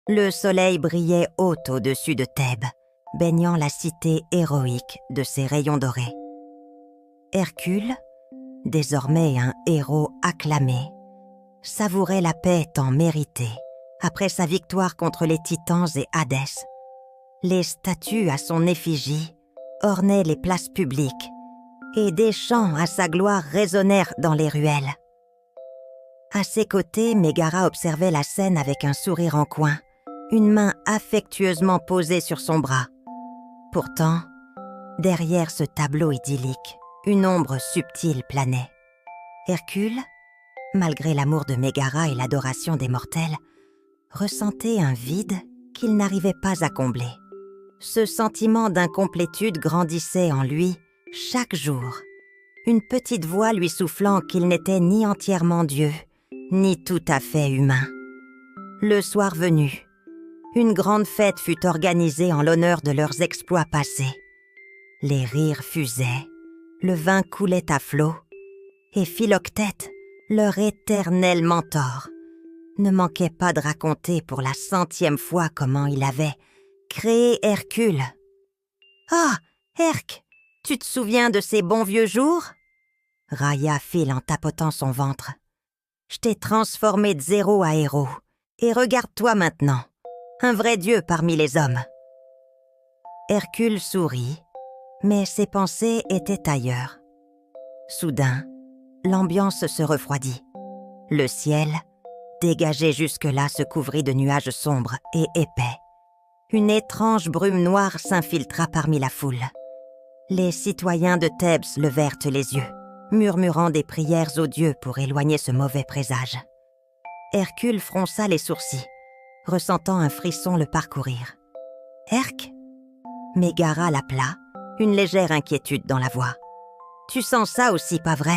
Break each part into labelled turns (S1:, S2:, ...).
S1: Le soleil brillait haut au-dessus de Thèbes, baignant la cité héroïque de ses rayons dorés. Hercule, désormais un héros acclamé, savourait la paix tant méritée après sa victoire contre les Titans et Hadès. Les statues à son effigie ornaient les places publiques et des chants à sa gloire résonnèrent dans les ruelles. À ses côtés, Mégara observait la scène avec un sourire en coin, une main affectueusement posée sur son bras. Pourtant, derrière ce tableau idyllique, une ombre subtile planait. Hercule, malgré l'amour de Mégara et l'adoration des mortels, ressentait un vide qu'il n'arrivait pas à combler. Ce sentiment d'incomplétude grandissait en lui chaque jour, une petite voix lui soufflant qu'il n'était ni entièrement Dieu, ni tout à fait humain. Le soir venu, une grande fête fut organisée en l'honneur de leurs exploits passés. Les rires fusaient, le vin coulait à flots, et Philoctète, leur éternel mentor, ne manquait pas de raconter pour la 100e fois comment il avait créé Hercule. « Ah, Herc, tu te souviens de ces bons vieux jours ?» railla Phil en tapotant son ventre. « Je t'ai transformé de zéro à héros, et regarde-toi maintenant, un vrai dieu parmi les hommes. » Hercule sourit, mais ses pensées étaient ailleurs. Soudain, l'ambiance se refroidit. Le ciel, dégagé jusque-là, se couvrit de nuages sombres et épais. Une étrange brume noire s'infiltra parmi la foule. Les citoyens de Thèbes levèrent les yeux, murmurant des prières aux dieux pour éloigner ce mauvais présage. Hercule fronça les sourcils, ressentant un frisson le parcourir. « Herc ?» Mégara l'appela, une légère inquiétude dans la voix. « Tu sens ça aussi, pas vrai ?»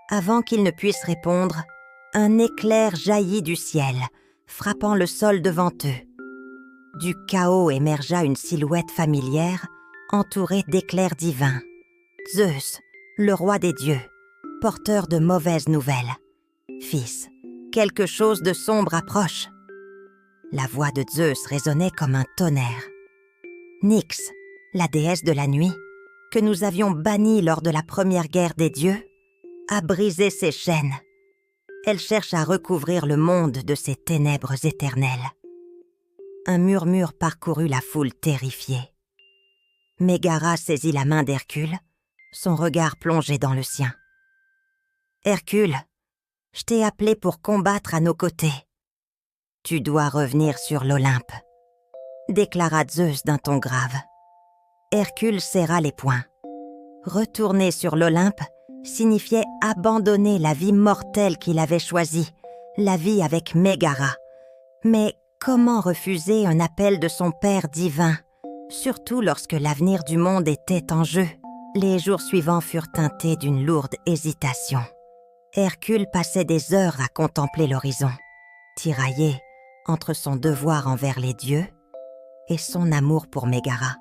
S1: Avant qu'il ne puisse répondre, un éclair jaillit du ciel, frappant le sol devant eux. Du chaos émergea une silhouette familière, entourée d'éclairs divins. Zeus, le roi des dieux, porteur de mauvaises nouvelles. « Fils, quelque chose de sombre approche. » La voix de Zeus résonnait comme un tonnerre. Nyx, la déesse de la nuit, que nous avions bannie lors de la première guerre des dieux, a brisé ses chaînes. Elle cherche à recouvrir le monde de ses ténèbres éternelles. Un murmure parcourut la foule terrifiée. Mégara saisit la main d'Hercule, son regard plongé dans le sien. « Hercule, je t'ai appelé pour combattre à nos côtés. Tu dois revenir sur l'Olympe, » déclara Zeus d'un ton grave. Hercule serra les poings. Retourner sur l'Olympe signifiait abandonner la vie mortelle qu'il avait choisie, la vie avec Mégara. Mais comment refuser un appel de son père divin, surtout lorsque l'avenir du monde était en jeu? Les jours suivants furent teintés d'une lourde hésitation. Hercule passait des heures à contempler l'horizon, tiraillé entre son devoir envers les dieux et son amour pour Mégara.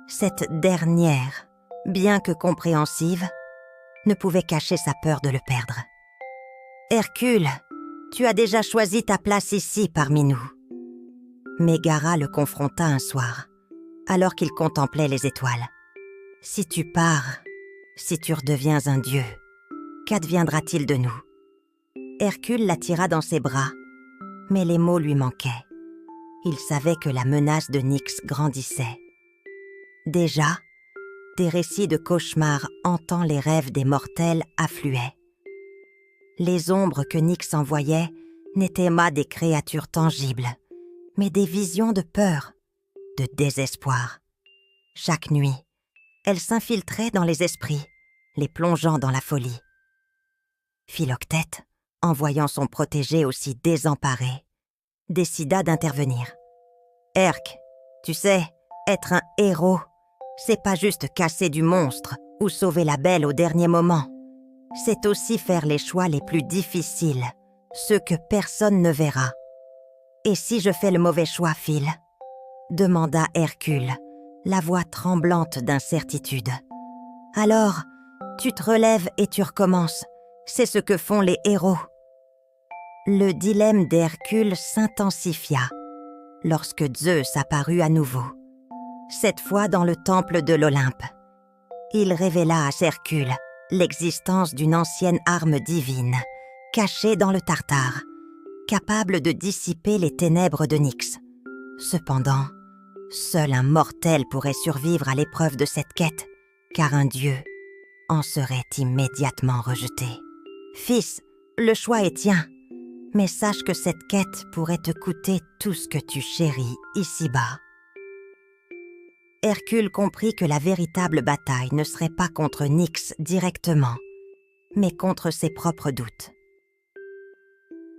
S1: Cette dernière, bien que compréhensive, ne pouvait cacher sa peur de le perdre. « Hercule, tu as déjà choisi ta place ici parmi nous. » Mégara le confronta un soir, alors qu'il contemplait les étoiles. « Si tu pars, si tu redeviens un dieu, qu'adviendra-t-il de nous ?» Hercule l'attira dans ses bras, mais les mots lui manquaient. Il savait que la menace de Nyx grandissait. Déjà, des récits de cauchemars hantant les rêves des mortels affluaient. Les ombres que Nyx envoyait n'étaient pas des créatures tangibles, mais des visions de peur, de désespoir. Chaque nuit, elles s'infiltraient dans les esprits, les plongeant dans la folie. Philoctète, en voyant son protégé aussi désemparé, décida d'intervenir. « Herc, tu sais, être un héros, c'est pas juste casser du monstre ou sauver la belle au dernier moment. C'est aussi faire les choix les plus difficiles, ceux que personne ne verra. Et si je fais le mauvais choix, Phil ?» demanda Hercule, la voix tremblante d'incertitude. « Alors, tu te relèves et tu recommences. C'est ce que font les héros. » Le dilemme d'Hercule s'intensifia lorsque Zeus apparut à nouveau, cette fois dans le temple de l'Olympe. Il révéla à Hercule l'existence d'une ancienne arme divine, cachée dans le Tartare, capable de dissiper les ténèbres de Nyx. Cependant, seul un mortel pourrait survivre à l'épreuve de cette quête, car un dieu en serait immédiatement rejeté. Fils, le choix est tien, mais sache que cette quête pourrait te coûter tout ce que tu chéris ici-bas. Hercule comprit que la véritable bataille ne serait pas contre Nyx directement, mais contre ses propres doutes.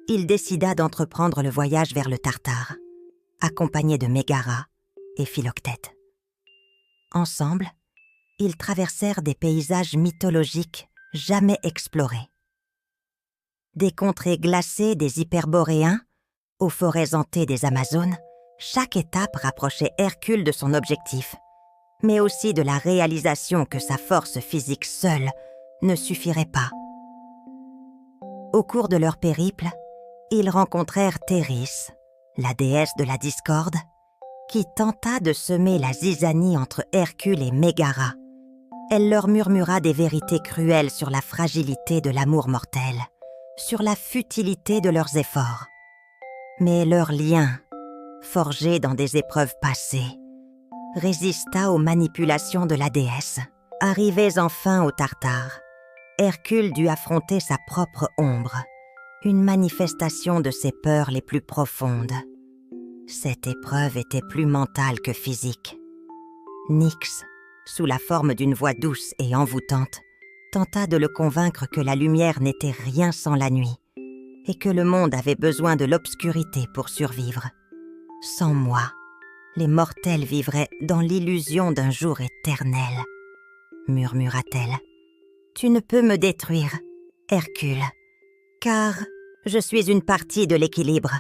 S1: Il décida d'entreprendre le voyage vers le Tartare, accompagné de Mégara et Philoctète. Ensemble, ils traversèrent des paysages mythologiques jamais explorés. Des contrées glacées des Hyperboréens aux forêts hantées des Amazones, chaque étape rapprochait Hercule de son objectif, mais aussi de la réalisation que sa force physique seule ne suffirait pas. Au cours de leur périple, ils rencontrèrent Théris, la déesse de la discorde, qui tenta de semer la zizanie entre Hercule et Mégara. Elle leur murmura des vérités cruelles sur la fragilité de l'amour mortel, sur la futilité de leurs efforts. Mais leur lien, forgé dans des épreuves passées, résista aux manipulations de la déesse. Arrivés enfin au Tartare, Hercule dut affronter sa propre ombre, une manifestation de ses peurs les plus profondes. Cette épreuve était plus mentale que physique. Nyx, sous la forme d'une voix douce et envoûtante, tenta de le convaincre que la lumière n'était rien sans la nuit et que le monde avait besoin de l'obscurité pour survivre. Sans moi, les mortels vivraient dans l'illusion d'un jour éternel, murmura-t-elle. Tu ne peux me détruire, Hercule, car je suis une partie de l'équilibre.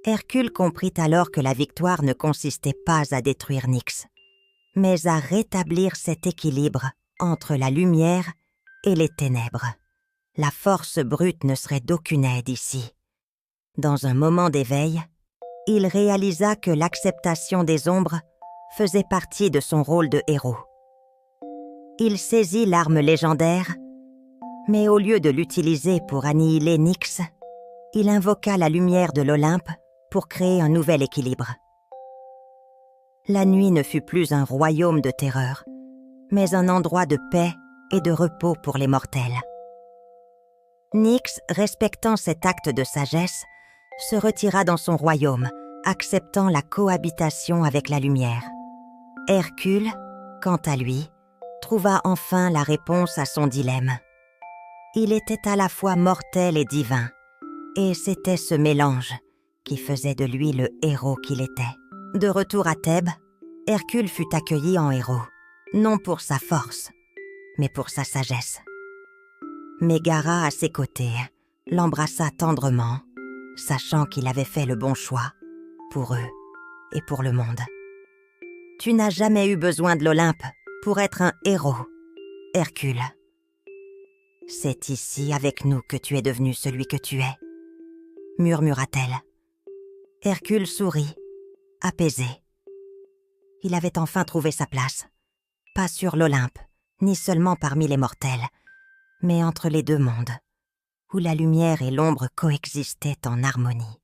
S1: Hercule comprit alors que la victoire ne consistait pas à détruire Nyx, mais à rétablir cet équilibre entre la lumière et les ténèbres. La force brute ne serait d'aucune aide ici. Dans un moment d'éveil, il réalisa que l'acceptation des ombres faisait partie de son rôle de héros. Il saisit l'arme légendaire, mais au lieu de l'utiliser pour annihiler Nyx, il invoqua la lumière de l'Olympe pour créer un nouvel équilibre. La nuit ne fut plus un royaume de terreur, mais un endroit de paix et de repos pour les mortels. Nyx, respectant cet acte de sagesse, se retira dans son royaume, acceptant la cohabitation avec la lumière. Hercule, quant à lui, trouva enfin la réponse à son dilemme. Il était à la fois mortel et divin, et c'était ce mélange qui faisait de lui le héros qu'il était. De retour à Thèbes, Hercule fut accueilli en héros, non pour sa force, mais pour sa sagesse. Mégara, à ses côtés, l'embrassa tendrement, sachant qu'il avait fait le bon choix, pour eux et pour le monde. Tu n'as jamais eu besoin de l'Olympe pour être un héros, Hercule. C'est ici, avec nous, que tu es devenu celui que tu es, murmura-t-elle. Hercule sourit, apaisé. Il avait enfin trouvé sa place, pas sur l'Olympe, ni seulement parmi les mortels, mais entre les deux mondes, où la lumière et l'ombre coexistaient en harmonie.